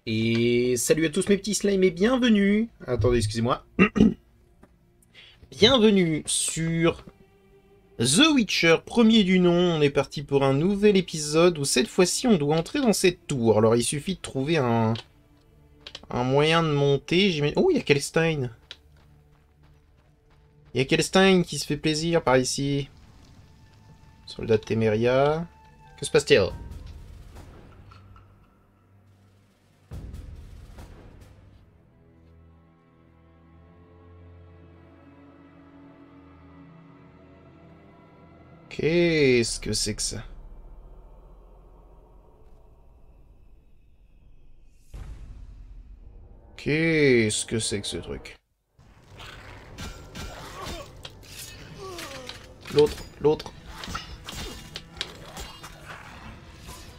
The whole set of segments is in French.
Et salut à tous mes petits slimes et bienvenue. Attendez, excusez-moi. Bienvenue sur The Witcher, premier du nom. On est parti pour un nouvel épisode où cette fois-ci on doit entrer dans cette tour. Alors il suffit de trouver un moyen de monter. Oh, il y a Kelstein. Il y a Kelstein qui se fait plaisir par ici. Soldat de Téméria. Que se passe-t-il? Qu'est-ce que c'est que ça? Qu'est-ce que c'est que ce truc? L'autre.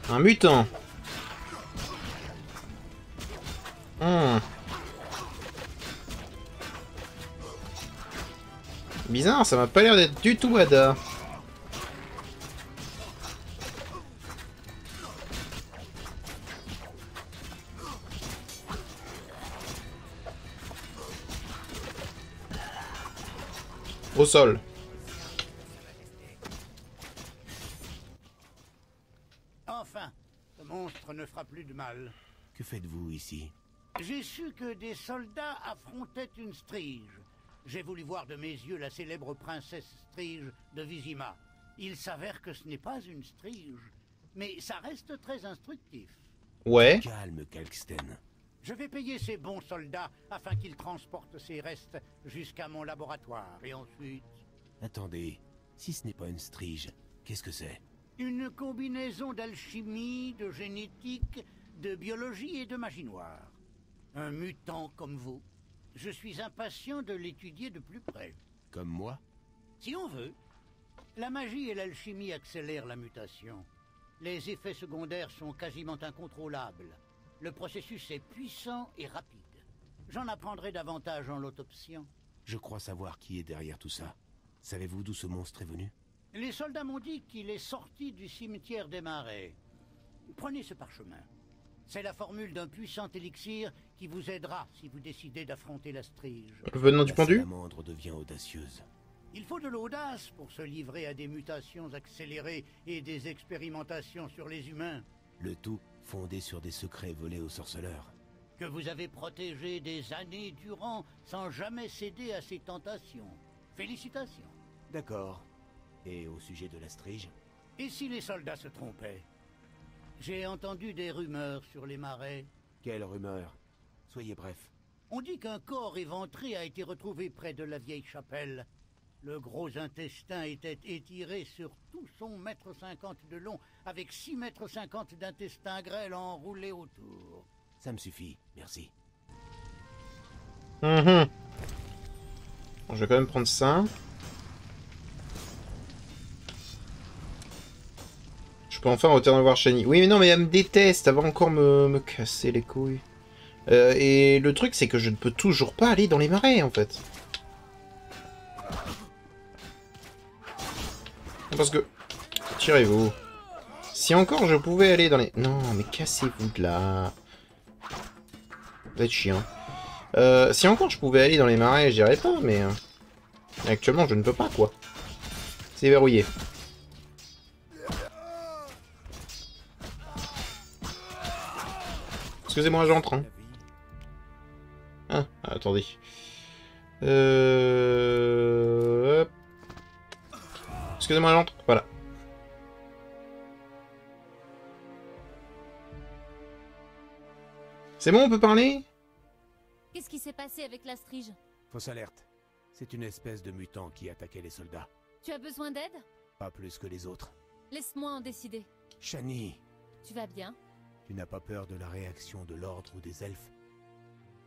Un mutant. Bizarre, ça m'a pas l'air d'être du tout Ada. Au sol. Enfin, ce monstre ne fera plus de mal. Que faites-vous ici? J'ai su que des soldats affrontaient une Strige. J'ai voulu voir de mes yeux la célèbre princesse Strige de Vizima. Il s'avère que ce n'est pas une Strige, mais ça reste très instructif. Ouais. Calme, Kalksten. Je vais payer ces bons soldats afin qu'ils transportent ces restes jusqu'à mon laboratoire. Et ensuite... Attendez, si ce n'est pas une strige, qu'est-ce que c'est? Une combinaison d'alchimie, de génétique, de biologie et de magie noire. Un mutant comme vous. Je suis impatient de l'étudier de plus près. Comme moi? Si on veut. La magie et l'alchimie accélèrent la mutation. Les effets secondaires sont quasiment incontrôlables. Le processus est puissant et rapide. J'en apprendrai davantage en l'autopsiant. Je crois savoir qui est derrière tout ça. Savez-vous d'où ce monstre est venu? Les soldats m'ont dit qu'il est sorti du cimetière des Marais. Prenez ce parchemin. C'est la formule d'un puissant élixir qui vous aidera si vous décidez d'affronter la Strige. Venant du La pendu? salamandre devient audacieuse. Il faut de l'audace pour se livrer à des mutations accélérées et des expérimentations sur les humains. Le tout fondé sur des secrets volés aux sorceleurs. Que vous avez protégé des années durant sans jamais céder à ces tentations. Félicitations. D'accord. Et au sujet de la strige? Et si les soldats se trompaient? J'ai entendu des rumeurs sur les marais. Quelle rumeur? Soyez bref. On dit qu'un corps éventré a été retrouvé près de la vieille chapelle. Le gros intestin était étiré sur tout son 1,50 m de long, avec 6,50 m d'intestin grêle enroulé autour. Ça me suffit, merci. Bon, je vais quand même prendre ça. Je peux enfin retourner voir Shani. Oui, mais non, mais elle me déteste. Elle va encore me casser les couilles. Et le truc, c'est que je ne peux toujours pas aller dans les marais, en fait. Parce que... Tirez-vous. Si encore je pouvais aller dans les... Non, mais cassez-vous de là. Vous êtes chiant. Si encore je pouvais aller dans les marais, je dirais pas, mais... actuellement, je ne peux pas, quoi. C'est verrouillé. Excusez-moi, j'entre. Hein. Ah, attendez. Hop. Excusez-moi, j'entre. Voilà. C'est bon, on peut parler? Qu'est-ce qui s'est passé avec la Strige? Fausse alerte. C'est une espèce de mutant qui attaquait les soldats. Tu as besoin d'aide? Pas plus que les autres. Laisse-moi en décider. Shani, Tu vas bien? tu n'as pas peur de la réaction de l'ordre ou des elfes?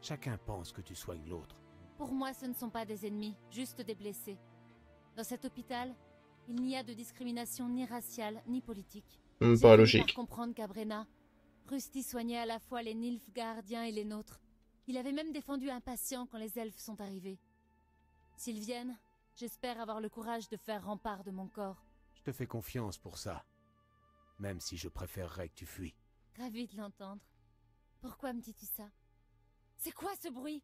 Chacun pense que tu soignes l'autre. Pour moi, ce ne sont pas des ennemis, juste des blessés. Dans cet hôpital, il n'y a de discrimination ni raciale, ni politique. Pas J'ai fini logique. par comprendre qu'à Brenna, Rusty soignait à la fois les Nilfgaardiens et les nôtres. Il avait même défendu un patient quand les elfes sont arrivés. S'ils viennent, j'espère avoir le courage de faire rempart de mon corps. Je te fais confiance pour ça. Même si je préférerais que tu fuis. Ravi de l'entendre. Pourquoi me dis-tu ça? C'est quoi ce bruit?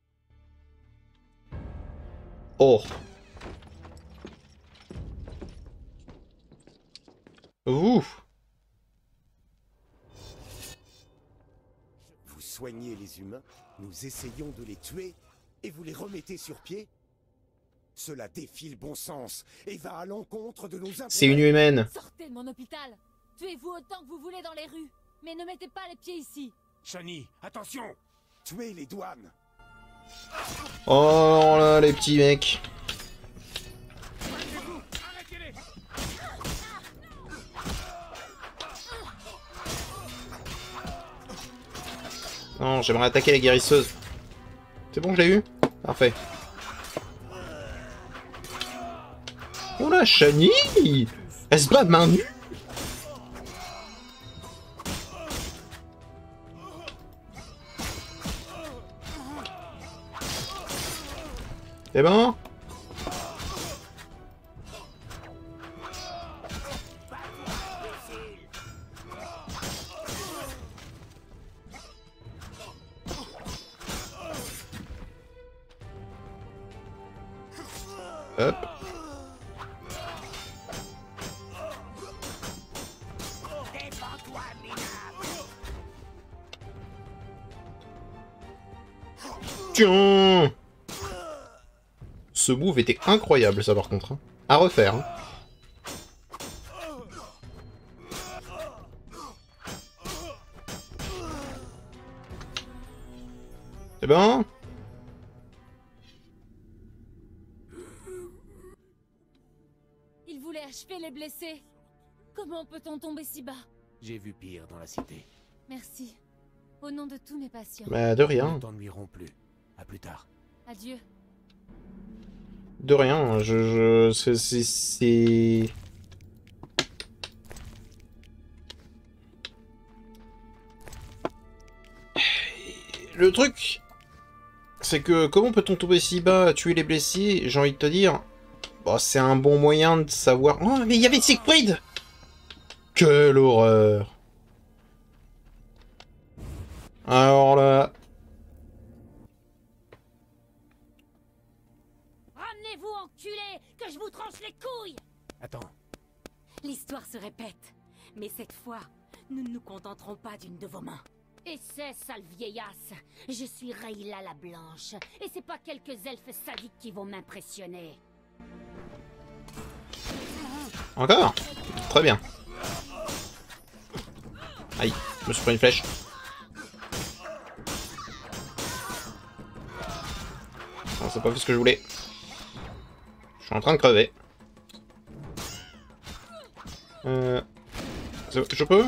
Oh. Ouh. Vous soignez les humains, nous essayons de les tuer, et vous les remettez sur pied? Cela défie le bon sens, et va à l'encontre de nos intérêts. C'est une humaine. Sortez de mon hôpital! Tuez-vous autant que vous voulez dans les rues, mais ne mettez pas les pieds ici! Shani, attention! Tuez les douanes! Oh là, les petits mecs. Non, j'aimerais attaquer la guérisseuse. C'est bon, je l'ai eu? Parfait. Oh là, Shani! Elle se bat main nue? C'est bon? Hop. Tiens! Ce move était incroyable, ça, par contre. Hein. À refaire. Hein. C'est bon? Il voulait achever les blessés. Comment peut-on tomber si bas? J'ai vu pire dans la cité. Merci. Au nom de tous mes patients. Bah, de Nous rien. ne t'ennuierons plus. À plus tard. Adieu. De rien. C'est... Le truc, c'est que comment peut-on tomber si bas, tuer les blessés? J'ai envie de te dire, bah, c'est un bon moyen de savoir... Oh, mais il y avait Siegfried! Quelle horreur! Alors là... Ramenez-vous, enculés, que je vous tranche les couilles! Attends. L'histoire se répète, mais cette fois, nous ne nous contenterons pas d'une de vos mains. Et c'est, sale vieillasse, je suis Rayla la Blanche, et c'est pas quelques elfes sadiques qui vont m'impressionner. Encore? Très bien. Aïe, je me suis pris une flèche. Non, c'est pas fait ce que je voulais. Je suis en train de crever. Je peux?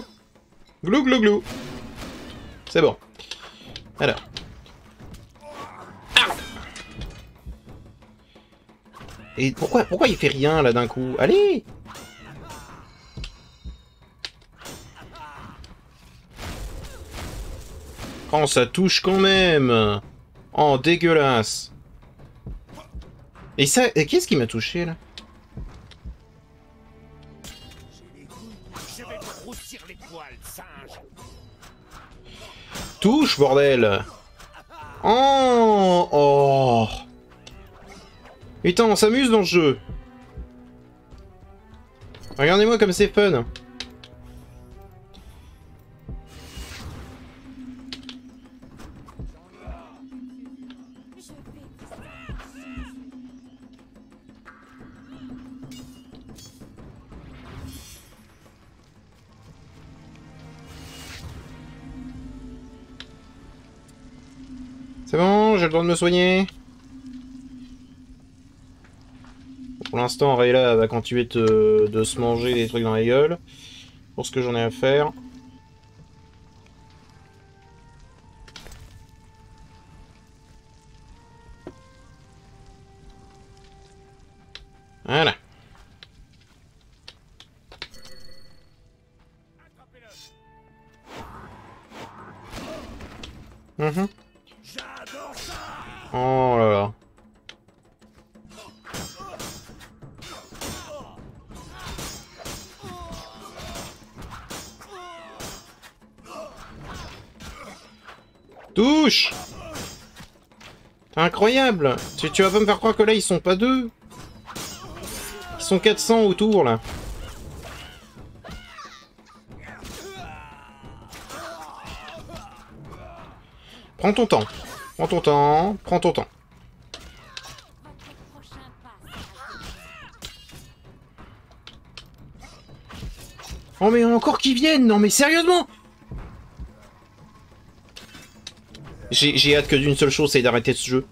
Glou glou glou. C'est bon. Alors. Ah! Et pourquoi il fait rien là d'un coup? Allez! Oh, ça touche quand même! Oh, dégueulasse! Et ça, qu'est-ce qui m'a touché là? Je vais te grossir les poils, singe. Touche, bordel! Oh! Oh! Putain, on s'amuse dans ce jeu! Regardez-moi comme c'est fun! C'est bon, j'ai le droit de me soigner. Pour l'instant, Rayla va continuer de se manger des trucs dans la gueule. Pour ce que j'en ai à faire. Voilà. Mhm. Oh là là. Touche! Incroyable! Tu vas pas me faire croire que là, ils sont pas deux. Ils sont 400 autour, là. Prends ton temps. Prends ton temps. Prends ton temps. Oh mais encore qu'ils viennent! Non mais sérieusement! J'ai hâte que d'une seule chose, c'est d'arrêter ce jeu.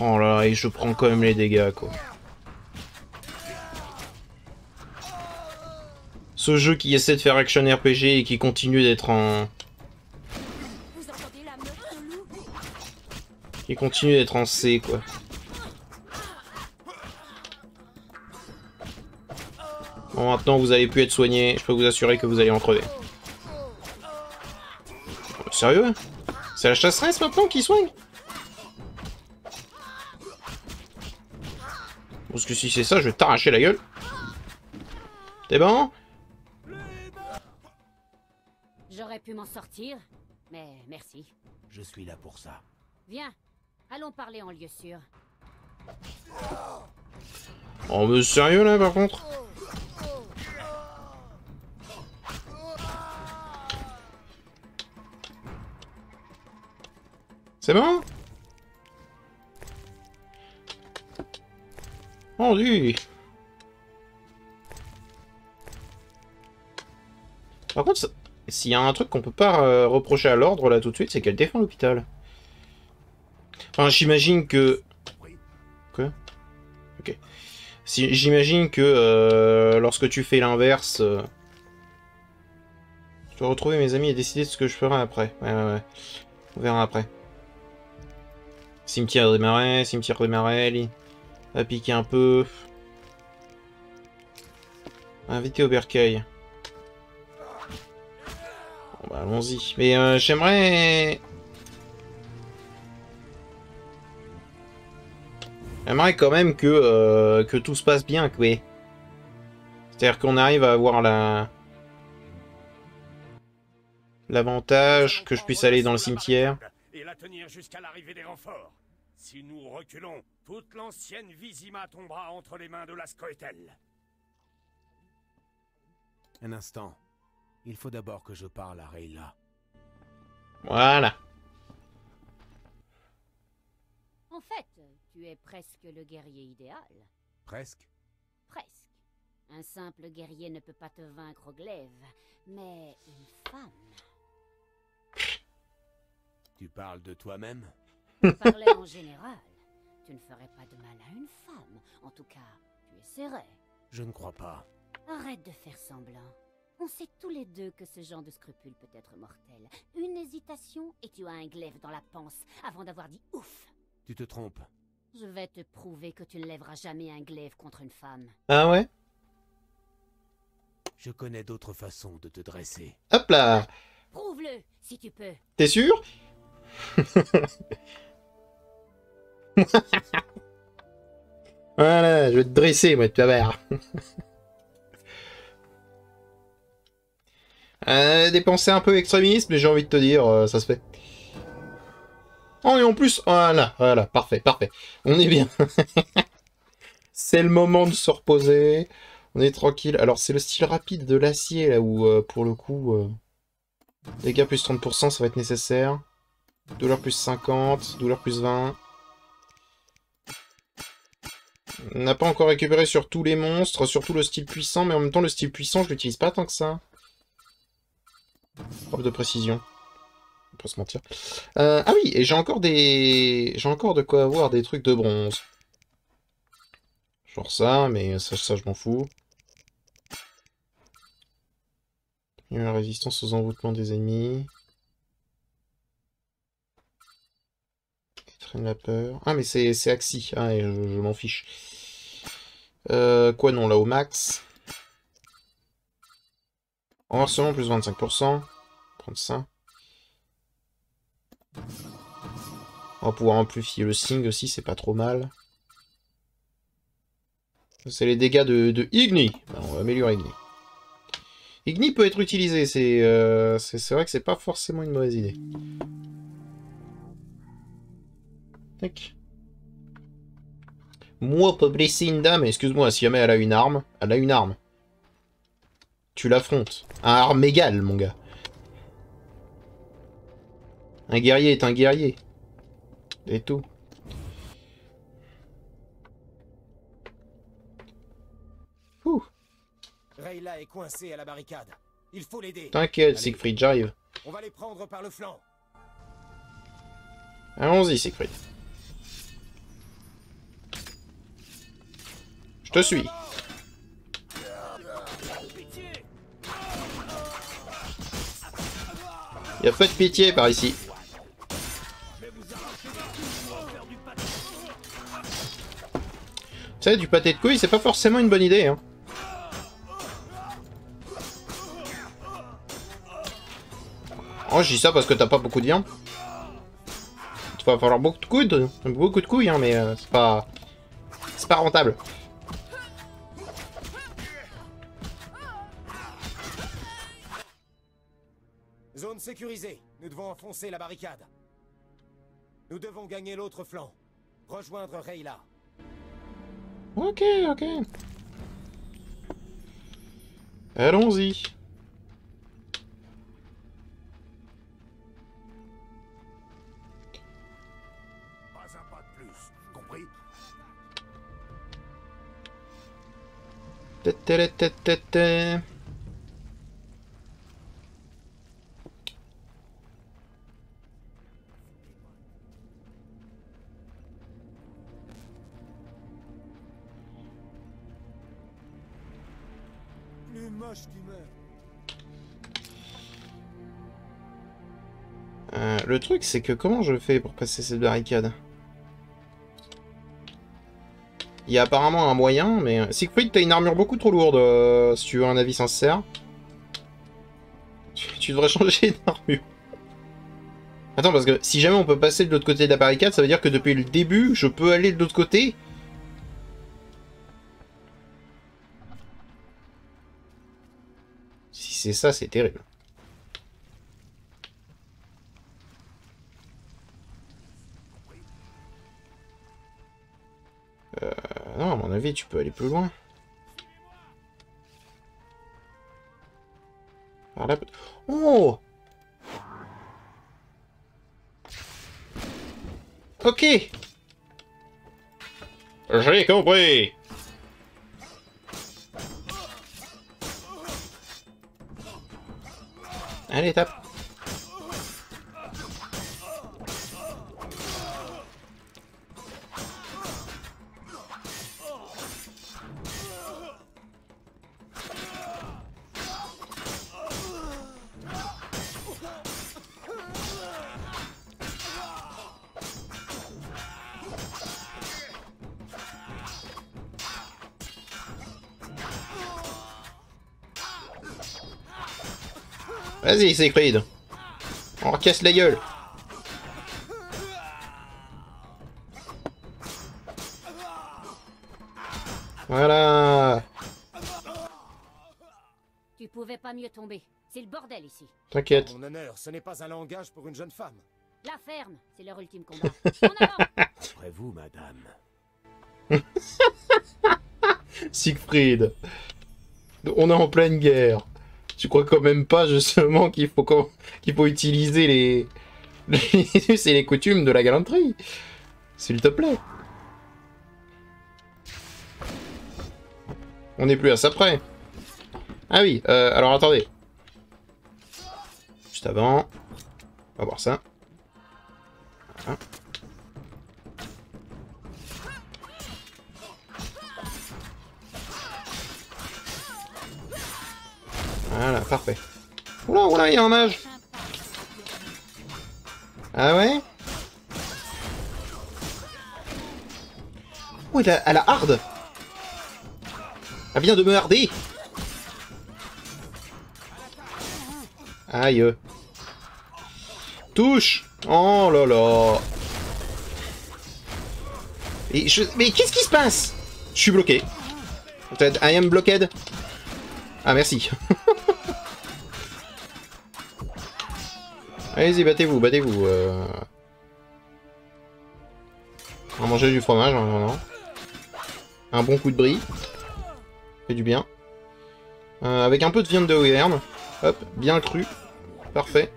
Oh là, et je prends quand même les dégâts, quoi. Ce jeu qui essaie de faire action RPG et qui continue d'être en... Qui continue d'être en C, quoi. Bon, maintenant vous allez plus être soigné, je peux vous assurer que vous allez en crever. Sérieux? C'est la chasseresse maintenant qui soigne? Parce que si c'est ça, je vais t'arracher la gueule. T'es bon? J'aurais pu m'en sortir, mais merci. Je suis là pour ça. Viens, allons parler en lieu sûr. Oh mais sérieux là par contre? C'est bon? Oh oui. Par contre, s'il y a un truc qu'on peut pas reprocher à l'ordre là tout de suite, c'est qu'elle défend l'hôpital. Enfin, j'imagine que... Quoi? Ok. Si, j'imagine que lorsque tu fais l'inverse... Je dois retrouver mes amis et décider de ce que je ferai après. Ouais. On verra après. Cimetière des marais, va piquer un peu. Invité au bercail. Bon bah allons-y. Mais j'aimerais quand même que tout se passe bien, quoi. C'est-à-dire qu'on arrive à avoir l'avantage que je puisse aller dans le cimetière. Et la tenir jusqu'à l'arrivée des renforts. Si nous reculons, toute l'ancienne Vizima tombera entre les mains de la Scoia'tael. Un instant. Il faut d'abord que je parle à Rayla. Voilà. En fait, tu es presque le guerrier idéal. Presque. Presque. Un simple guerrier ne peut pas te vaincre au glaive, mais une femme... Tu parles de toi-même? Je parlais en général. Tu ne ferais pas de mal à une femme. En tout cas, tu essaierais. Je ne crois pas. Arrête de faire semblant. On sait tous les deux que ce genre de scrupule peut être mortel. Une hésitation et tu as un glaive dans la panse avant d'avoir dit ouf. Tu te trompes. Je vais te prouver que tu ne lèveras jamais un glaive contre une femme. Ah ouais? Je connais d'autres façons de te dresser. Hop là! Prouve-le, si tu peux. T'es sûr? Voilà, je vais te dresser, moi, tu vas voir. Des pensées un peu extrémistes, mais j'ai envie de te dire, ça se fait. Oh, et en plus, voilà, parfait. On est bien. C'est le moment de se reposer. On est tranquille. Alors, c'est le style rapide de l'acier, là, où, pour le coup, dégâts plus 30%, ça va être nécessaire. Douleur plus 50, douleur plus 20. On n'a pas encore récupéré sur tous les monstres, surtout le style puissant, mais en même temps, le style puissant, je l'utilise pas tant que ça. Preuve de précision. On peut se mentir. Ah oui, et j'ai encore de quoi avoir des trucs de bronze. Genre ça, mais ça je m'en fous. La résistance aux envoûtements des ennemis. Traîne la peur. Ah mais c'est Axi. Ah et je m'en fiche. Quoi non, là au max. Renversement plus 25%. Prendre ça. On va pouvoir amplifier le Sing aussi, c'est pas trop mal. C'est les dégâts de Igni. Ben, on va améliorer Igni. Igni peut être utilisé, c'est vrai que c'est pas forcément une mauvaise idée. Tac. Moi, peut blesser une dame, excuse-moi, si jamais elle a une arme, elle a une arme. Tu l'affrontes. Un arme égale, mon gars. Un guerrier est un guerrier. Et tout. Ouh. Rayla est coincée à la barricade. Il faut l'aider. T'inquiète, Siegfried, j'arrive. On va les prendre par le flanc. Allons-y, Siegfried. Je te suis. Y a pas de pitié par ici. Tu sais, du pâté de couilles, c'est pas forcément une bonne idée, hein. Oh, je dis ça parce que t'as pas beaucoup de viande. Il va falloir beaucoup de couilles, hein, mais c'est pas rentable. Zone sécurisée. Nous devons enfoncer la barricade. Nous devons gagner l'autre flanc. Rejoindre Rayla. Ok, ok. Allons-y. Pas un pas de plus, compris? Tétélététété. Plus moche qui meurt. Le truc, c'est que comment je fais pour passer cette barricade? Il y a apparemment un moyen, mais... Siegfried, t'as une armure beaucoup trop lourde, si tu veux un avis sincère. Tu devrais changer d'armure. Attends, parce que si jamais on peut passer de l'autre côté de la barricade, ça veut dire que depuis le début, je peux aller de l'autre côté. Si c'est ça, c'est terrible. Non, à mon avis, tu peux aller plus loin. Par là... Oh! Ok! J'ai compris! Allez, tape! Vas-y, Siegfried. On casse la gueule. Voilà. Tu pouvais pas mieux tomber. C'est le bordel ici. T'inquiète. Mon honneur, ce n'est pas un langage pour une jeune femme. La ferme, c'est leur ultime combat. En avant! Après vous, madame. Siegfried. On est en pleine guerre. Tu crois quand même pas justement qu'il faut utiliser les us et les coutumes de la galanterie, s'il te plaît. On n'est plus à ça près. Ah oui, alors attendez. Juste avant, on va voir ça. Voilà. Voilà, parfait. Oula, oula, il y a un mage. Ah ouais? Oh, elle a hard. Elle vient de me harder. Aïe. Touche. Oh là là. Mais qu'est-ce qui se passe? Je suis bloqué. I am blocked. Ah, merci. Allez-y, battez-vous, battez-vous. On va manger du fromage en attendant. Un bon coup de brie. Fait du bien. Avec un peu de viande de Auvergne. Hop, bien cru. Parfait.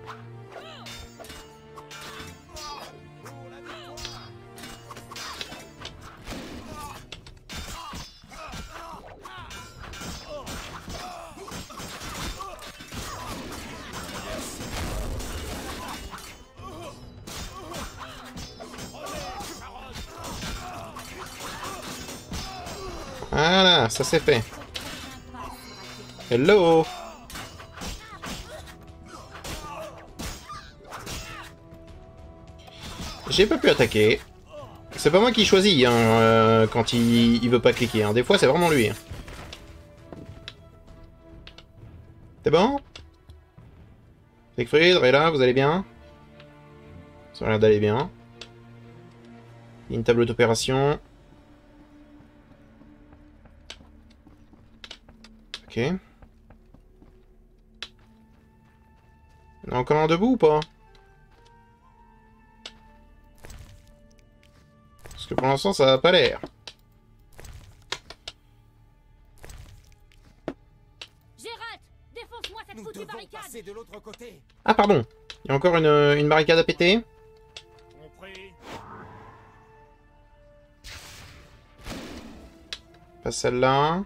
Voilà, ça c'est fait. Hello! J'ai pas pu attaquer. C'est pas moi qui choisis hein, quand il veut pas cliquer. Hein. Des fois, c'est vraiment lui. Hein. C'est bon? Siegfried, Rayla, vous allez bien? Ça a l'air d'aller bien. Il y a une table d'opération. Ok. Il y en a encore un debout ou pas? Parce que pour l'instant, ça a pas l'air. Gérald, défonce-moi cette Nous foutue devons barricade. passer de l'autre côté. Ah, pardon. Il y a encore une barricade à péter. Pas celle-là.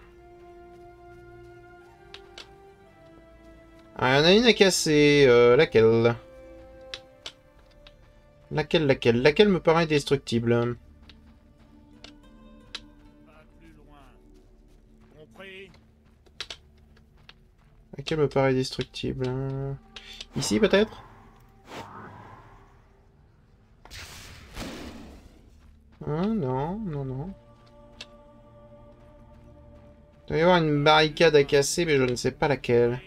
Ah, il y en a une à casser. Laquelle? Laquelle me paraît destructible? Laquelle me paraît destructible? Ici, peut-être? Hein, non, non, non. Il doit y avoir une barricade à casser, mais je ne sais pas laquelle.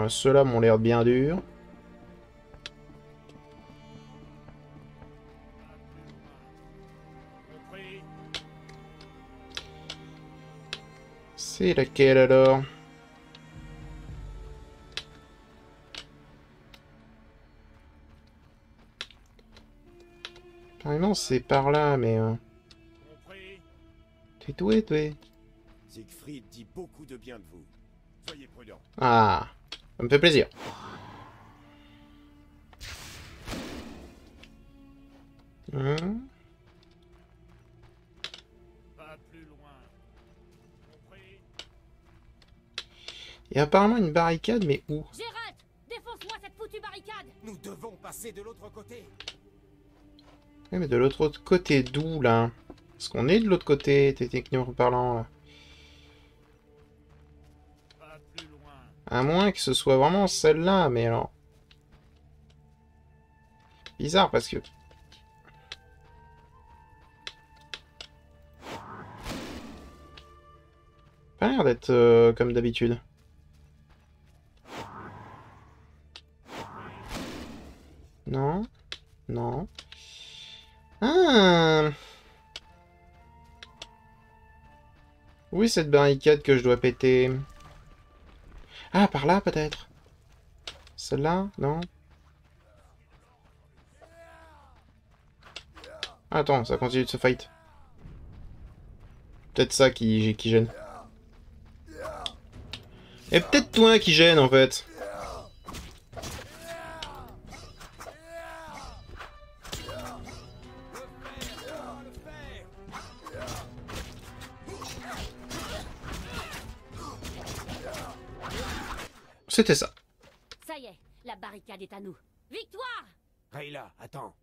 Ceux-là m'ont l'air bien durs. C'est laquelle alors? Carrément, c'est par là, mais... T'es doué, toi. Siegfried dit beaucoup de bien de vous. Soyez prudents. Ah, ça me fait plaisir. Il y a apparemment une barricade, mais où? Gérald, défonce-moi cette foutue barricade. Nous devons passer de l'autre côté. Oui, mais de l'autre côté d'où, là? Parce qu'on est de l'autre côté, techniquement parlant, là. À moins que ce soit vraiment celle-là, mais alors... Bizarre, parce que... Pas l'air d'être comme d'habitude. Non. Non. Ah. Oui, cette barricade que je dois péter. Ah, par là, peut-être. Celle-là? Non. Attends, ça continue de se fight. Peut-être ça qui gêne. Et peut-être toi qui gêne, en fait. C'était ça. Ça y est, la barricade est à nous. Victoire! Rayla, attends.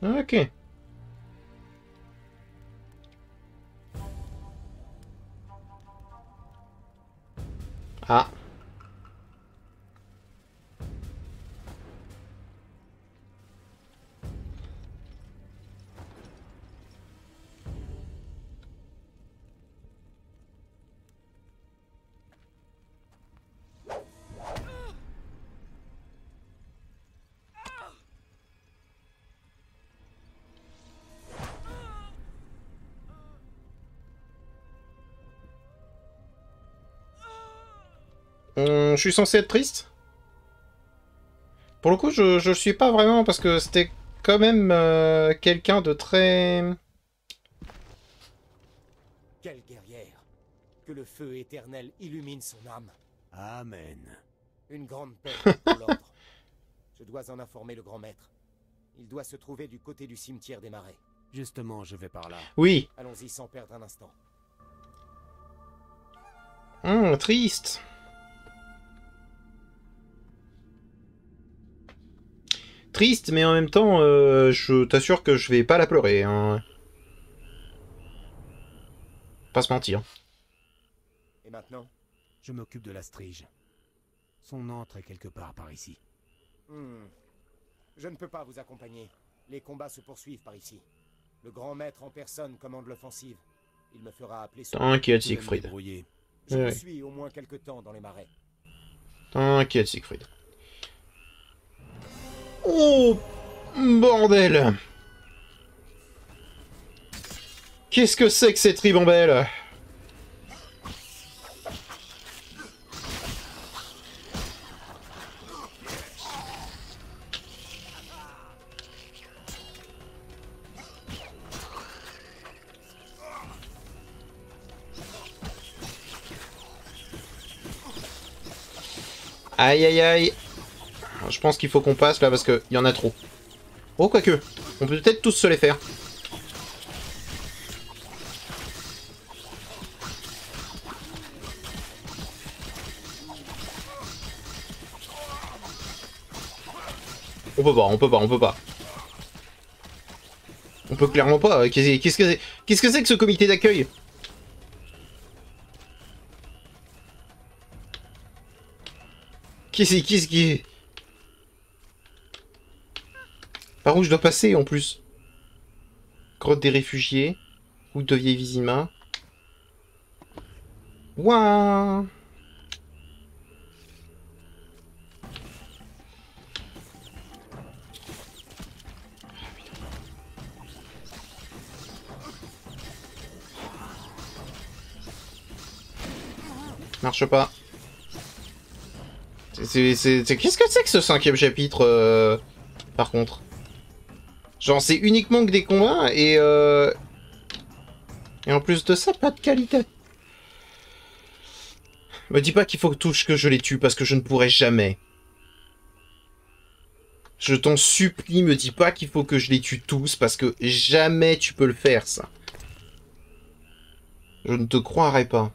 Ok. Ah. Je suis censé être triste? Pour le coup, je suis pas vraiment, parce que c'était quand même quelqu'un de très... Quelle guerrière! Que le feu éternel illumine son âme. Amen. Une grande paix pour l'ordre. Je dois en informer le grand maître. Il doit se trouver du côté du cimetière des marais. Justement, je vais par là. Oui. Allons-y sans perdre un instant. Triste. Triste, mais en même temps, je t'assure que je vais pas la pleurer. Hein. Pas se mentir. Et maintenant? Je m'occupe de la strige. Son antre est quelque part par ici. Je ne peux pas vous accompagner. Les combats se poursuivent par ici. Le grand maître en personne commande l'offensive. Il me fera appeler son... T'inquiète, Siegfried. Je Ouais. vous suis au moins quelque temps dans les marais. T'inquiète, Siegfried. Oh, bordel! Qu'est-ce que c'est que cette ribambelle? Aïe aïe aïe. Je pense qu'il faut qu'on passe là parce qu'il y en a trop. Oh, quoique. On peut peut-être tous se les faire. On peut pas, on peut pas, on peut pas. On peut clairement pas. Qu'est-ce que c'est que ce comité d'accueil? Qu'est-ce qui... Par où je dois passer en plus? Grotte des réfugiés. Route de vieille Vizima. Ouah. Marche pas. Qu'est-ce que c'est que ce 5e chapitre, par contre? Genre, c'est uniquement que des combats, et en plus de ça, pas de qualité. Me dis pas qu'il faut que je les tue, parce que je ne pourrai jamais. Je t'en supplie, me dis pas qu'il faut que je les tue tous, parce que jamais tu peux le faire, ça. Je ne te croirai pas.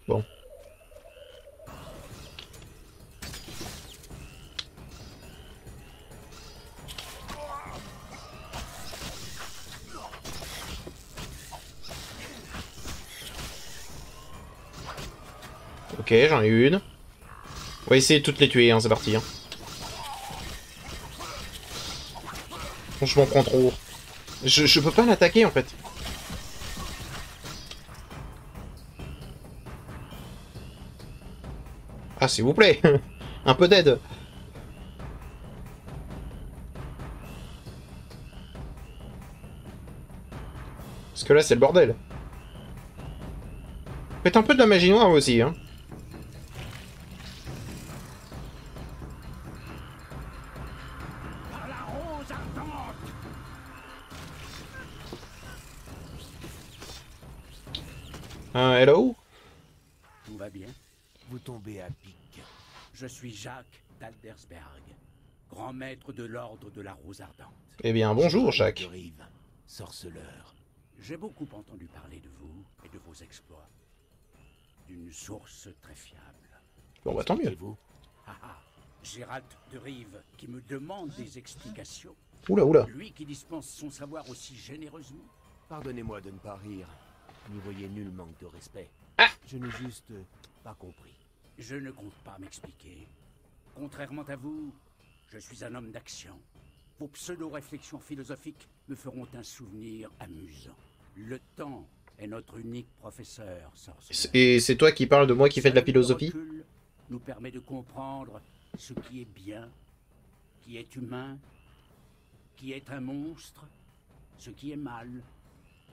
Bon. Ok, j'en ai une. On va essayer de toutes les tuer, hein, c'est parti. Hein. Je m'en prends trop. Je peux pas l'attaquer, en fait. Ah, s'il vous plaît. Un peu d'aide. Parce que là, c'est le bordel. Faites un peu de la magie noire aussi, hein. Hello? Tout va bien? Vous tombez à pic. Je suis Jacques d'Aldersberg, grand maître de l'ordre de la Rose Ardente. Eh bien, bonjour, Jacques. De Rive, sorceleur. J'ai beaucoup entendu parler de vous et de vos exploits. D'une source très fiable. Bon, bah tant mieux. Et vous? Gérald de Rive, qui me demande des explications. Oula, oula. Lui qui dispense son savoir aussi généreusement. Pardonnez-moi de ne pas rire. N'y voyez nul manque de respect. Ah. Je n'ai juste pas compris. Je ne compte pas m'expliquer. Contrairement à vous, je suis un homme d'action. Vos pseudo-réflexions philosophiques me feront un souvenir amusant. Le temps est notre unique professeur, sorcier. Et c'est toi qui parles de moi qui fais de la philosophie? Le recul nous permet de comprendre ce qui est bien, qui est humain, qui est un monstre, ce qui est mal,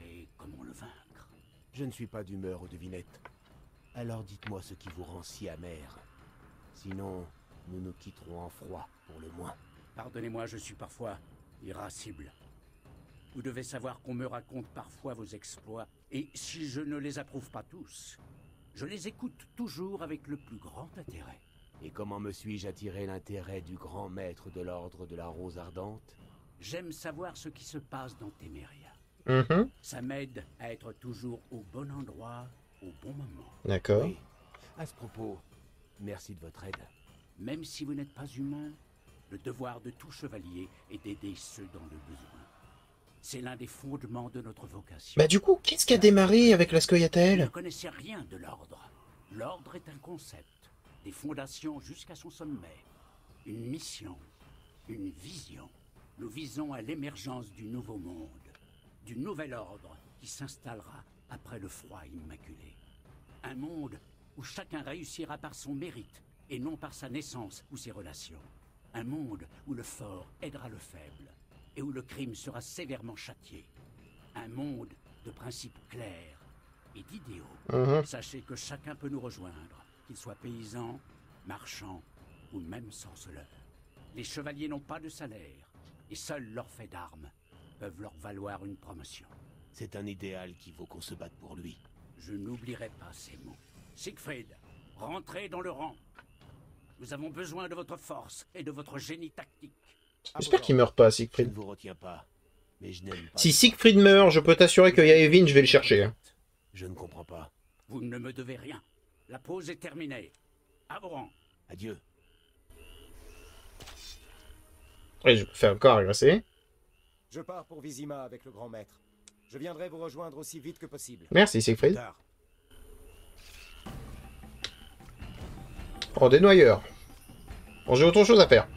et comment le vaincre. Je ne suis pas d'humeur aux devinettes. Alors dites-moi ce qui vous rend si amer. Sinon, nous nous quitterons en froid, pour le moins. Pardonnez-moi, je suis parfois irascible. Vous devez savoir qu'on me raconte parfois vos exploits, et si je ne les approuve pas tous, je les écoute toujours avec le plus grand intérêt. Et comment me suis-je attiré l'intérêt du grand maître de l'ordre de la Rose Ardente? J'aime savoir ce qui se passe dans Téméria. Ça m'aide à être toujours au bon endroit, au bon moment. D'accord. Oui. À ce propos, merci de votre aide. Même si vous n'êtes pas humain, le devoir de tout chevalier est d'aider ceux dans le besoin. C'est l'un des fondements de notre vocation. Bah du coup, qu'est-ce qui a démarré avec la Vous ne Scoia'tael? connaissez rien de l'ordre. L'ordre est un concept, des fondations jusqu'à son sommet. Une mission, une vision. Nous visons à l'émergence du nouveau monde, du nouvel ordre qui s'installera après le froid immaculé. Un monde où chacun réussira par son mérite et non par sa naissance ou ses relations. Un monde où le fort aidera le faible et où le crime sera sévèrement châtié. Un monde de principes clairs et d'idéaux. Sachez que chacun peut nous rejoindre, qu'il soit paysan, marchand ou même sorceleur. Les chevaliers n'ont pas de salaire et seuls leurs faits d'armes peuvent leur valoir une promotion. C'est un idéal qui vaut qu'on se batte pour lui. Je n'oublierai pas ces mots. Siegfried, rentrez dans le rang. Nous avons besoin de votre force et de votre génie tactique. J'espère qu'il meurt pas, Je Siegfried. ne vous retiens pas, mais je n'aime pas... Si Siegfried meurt, je peux t'assurer que Yaevin, je vais le chercher. Hein. Je ne comprends pas. Vous ne me devez rien. La pause est terminée. À vos rangs. Adieu. Ouais, je peux faire encore agresser. Je pars pour Vizima avec le grand maître. Je viendrai vous rejoindre aussi vite que possible. Merci, Plus Siegfried. tard. Oh, des noyeurs. Bon, j'ai autre chose à faire.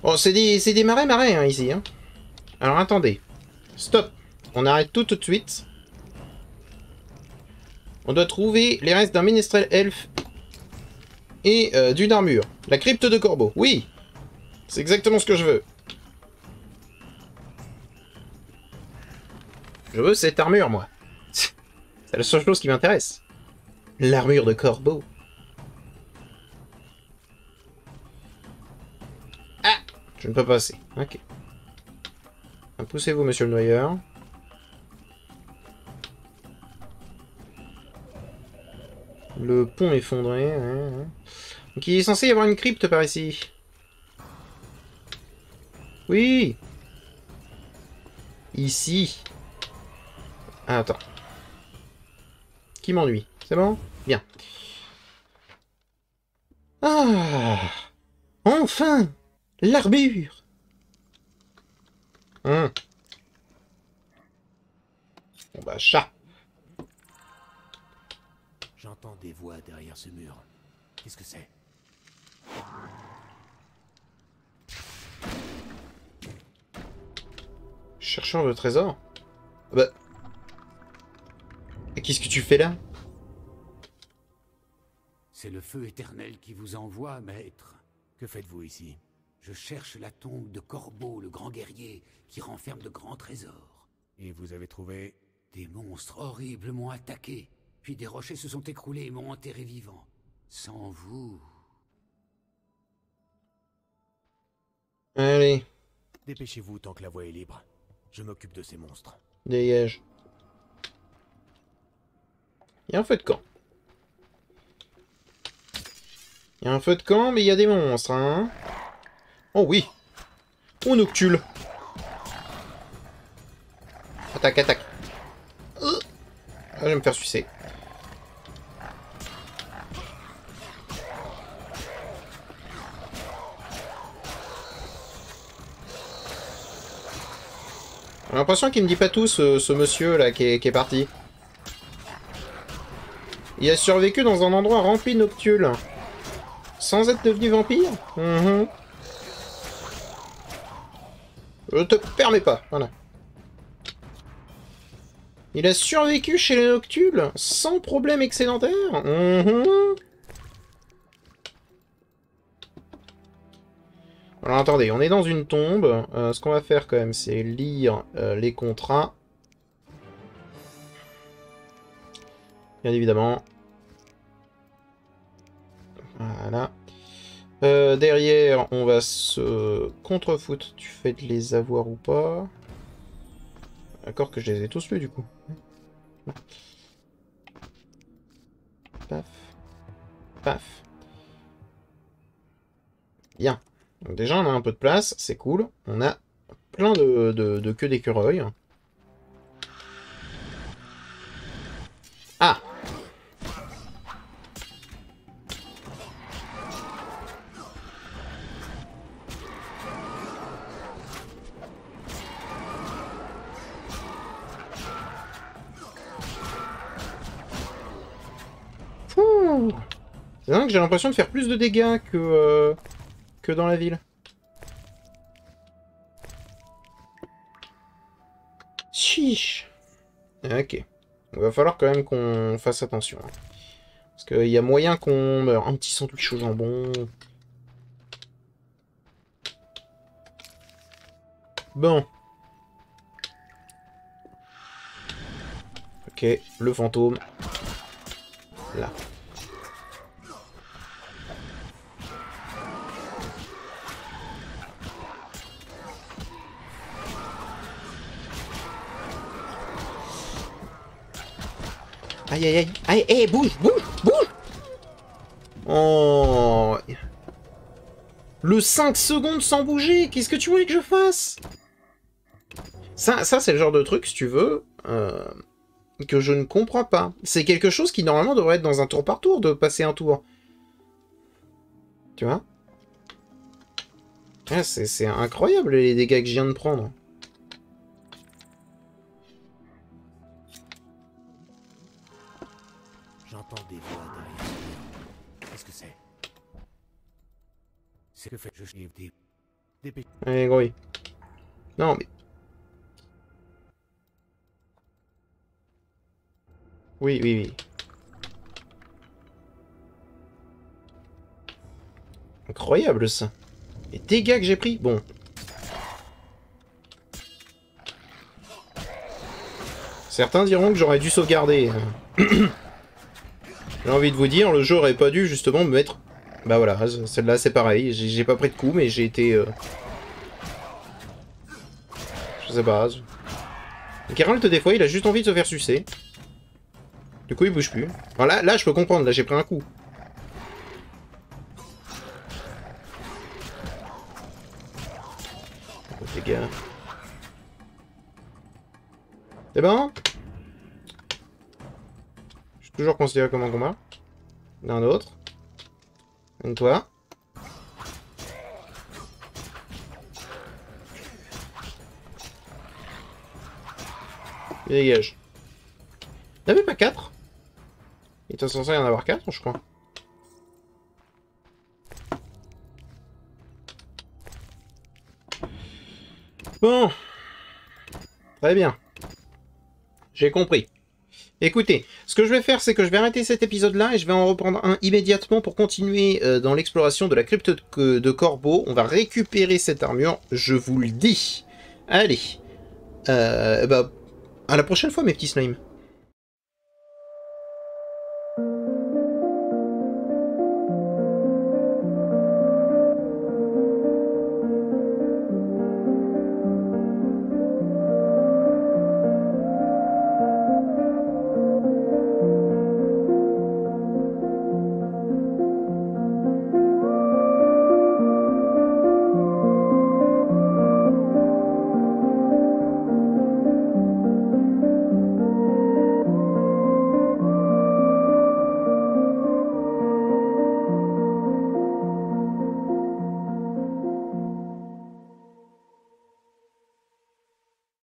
Oh, c'est des marais, hein, ici. Hein. Alors, attendez. Stop. On arrête tout de suite. On doit trouver les restes d'un ménestrel elfe et d'une armure. La crypte de Corbeau. Oui. C'est exactement ce que je veux. Je veux cette armure, moi. C'est la seule chose qui m'intéresse. L'armure de Corbeau. Ah! Je ne peux pas passer. Ok. Poussez-vous, monsieur le noyeur. Le pont effondré. Ouais. Donc il est censé y avoir une crypte par ici. Oui! Ici. Ah, attends. Qui m'ennuie? C'est bon? Bien. Ah! Enfin! L'armure! Bon bah, chat. J'entends des voix derrière ce mur. Qu'est-ce que c'est? Chercheur de trésor? Bah... Qu'est-ce que tu fais là? C'est le feu éternel qui vous envoie, maître. Que faites-vous ici? Je cherche la tombe de Corbeau, le grand guerrier, qui renferme de grands trésors. Et vous avez trouvé... Des monstres horribles m'ont attaqué, puis des rochers se sont écroulés et m'ont enterré vivant. Sans vous... Allez, Dépêchez-vous tant que la voie est libre. Je m'occupe de ces monstres. dégage. Il y a un feu de camp. Il y a un feu de camp, mais il y a des monstres, hein. Oh oui. Oh, Noctule. Attaque, attaque. Ah, je vais me faire sucer. J'ai l'impression qu'il me dit pas tout, ce monsieur là qui est parti. Il a survécu dans un endroit rempli de noctules. Sans être devenu vampire. Je te permets pas, voilà. Il a survécu chez les noctules sans problème excédentaire. Alors attendez, on est dans une tombe. Ce qu'on va faire quand même, c'est lire les contrats. Bien évidemment. Voilà. Derrière, on va se contre-foot. Tu fais de les avoir ou pas? D'accord que je les ai tous lus du coup. Paf. Paf. Bien. Donc déjà, on a un peu de place, c'est cool. On a plein de queues d'écureuils. Ah! C'est dingue, j'ai l'impression de faire plus de dégâts que dans la ville. Chiche. Ok. Il va falloir quand même qu'on fasse attention. Parce qu'il y a moyen qu'on meure. Un petit sandwich au jambon. Bon. Ok, le fantôme. Là. Aïe aïe aïe. Aïe, aïe, bouge, bouge, bouge. Oh. Le 5 secondes sans bouger. Qu'est-ce que tu voulais que je fasse? Ça c'est le genre de truc, si tu veux, que je ne comprends pas. C'est quelque chose qui, normalement, devrait être dans un tour par tour, de passer un tour. Tu vois? Ah, c'est incroyable, les dégâts que je viens de prendre. J'entends des voix derrière. Qu'est-ce que c'est? C'est que fait je chiffre des... Allez, gros. Non, mais... Oui, oui, oui. Incroyable, ça. Les dégâts que j'ai pris. Bon. Certains diront que j'aurais dû sauvegarder. J'ai envie de vous dire, le jeu aurait pas dû justement me mettre... Bah voilà, celle-là c'est pareil. J'ai pas pris de coup, mais j'ai été... Je sais pas. Geralt, des fois, il a juste envie de se faire sucer. Du coup, il bouge plus. Alors là, je peux comprendre. Là, j'ai pris un coup. Oh, les gars. C'est bon? Je suis toujours considéré comme un combat. D'un autre. Et toi. Il dégage. Il n'y avait pas 4? Il était censé y en avoir 4, je crois. Bon. Très bien. J'ai compris. Écoutez, ce que je vais faire, c'est que je vais arrêter cet épisode-là et je vais en reprendre un immédiatement pour continuer dans l'exploration de la crypte de Corbeau. On va récupérer cette armure, je vous le dis. Allez. Bah, à la prochaine fois, mes petits slimes.